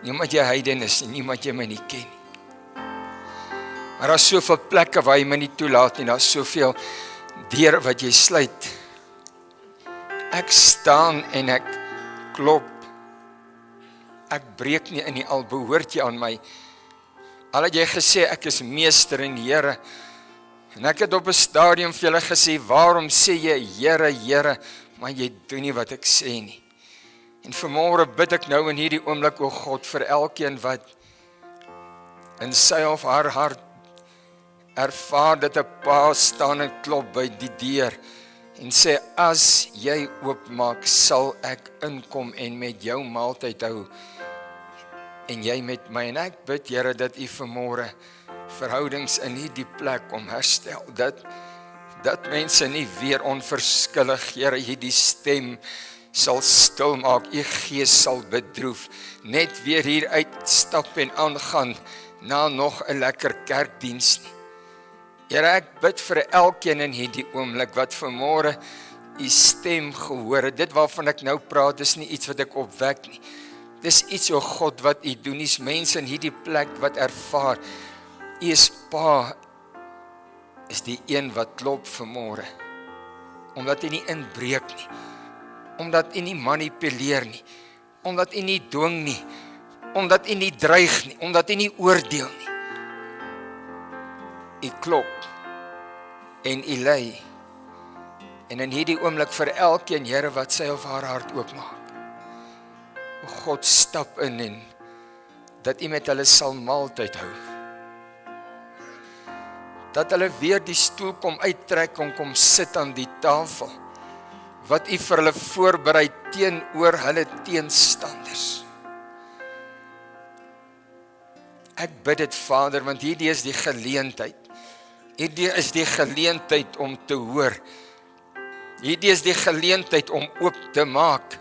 Nie omdat jy heiden is, nie omdat jy my nie ken nie. Maar daar is soveel plekke waar jy my nie toelaat nie, daar is soveel deure wat jy sluit. Ek staan en ek klop. Ek breek nie in nie, al behoort jy aan my. Al het jy gesê, ek is meester en Here. En ek het op 'n stadium vir julle gesê, waarom sê jy Here, Here, maar jy doen nie wat ek sê nie. En vanmôre bid ek nou in hierdie oomblik, o God, vir elkeen wat in sy of haar hart ervaar dat 'n pa staan en klop by die deur en sê, as jy oopmaak, sal ek inkom en met jou maaltyd hou en jy met my. En ek bid, Here, dat U vanmôre verhoudings in hierdie plek kom herstel, dat mense nie weer onverskillig, Here, hierdie stem sal stil maak, U gees sal bedroef, net weer hier uitstap en aangaan na nog 'n lekker kerkdiens nie. Here, ek bid vir elkeen in hierdie oomblik wat vanmôre U stem gehoor het. Dit waarvan ek nou praat is nie iets wat ek opwek nie. Dis iets, o God, wat U doen. Dis mense in hierdie plek wat ervaar, U is Pa, is die een wat klop vanmôre. Omdat U nie inbreek nie. Omdat U nie manipuleer nie. Omdat U nie dwing nie. Omdat U nie dreig nie. Omdat U nie oordeel nie. U klop en U lei. En in hierdie oomblik vir elkeen, Here, wat sy of haar hart oopmaak. O God, stap in en dat U met hulle sal maaltyd hou. Dat hulle weer die stoel kom uittrek en kom sit aan die tafel wat U vir hulle voorberei teenoor hulle teenstanders. Ek bid dit, Vader, want hierdie is die geleentheid. Hierdie is die geleentheid om te hoor. Hierdie is die geleentheid om oop te maak.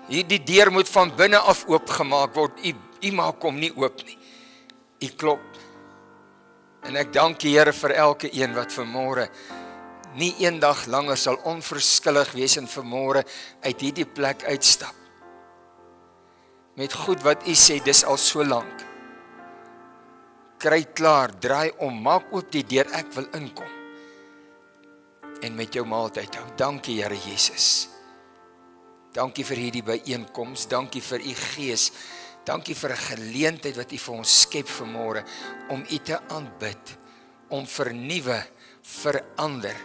Hierdie deur moet van binne af oopgemaak word. U maak hom nie oop nie. U klop. En ek dank U, Here, vir elke een wat vanmôre nie eendag langer sal onverskillig wees en vanmôre uit hierdie plek uitstap. Met goed wat U sê, dis al so lank. Kry klaar, draai om, maak oop die deur, ek wil inkom. En met jou maaltyd hou. Dankie, Here Jesus. Dankie vir hierdie byeenkoms, dankie vir U Gees, dankie vir 'n geleentheid wat U vir ons skep vanmôre, om U te aanbid, om vernuwe, verander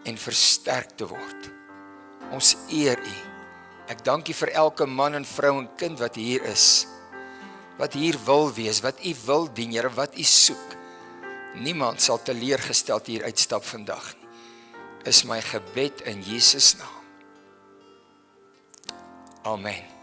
en versterk te word. Ons eer U. Ek dank U vir elke man en vrou en kind wat hier is, wat hier wil wees, wat U wil dien, Here, wat U soek. Niemand sal teleurgesteld hier uitstap vandag nie. Is my gebed in Jesus naam. Amen.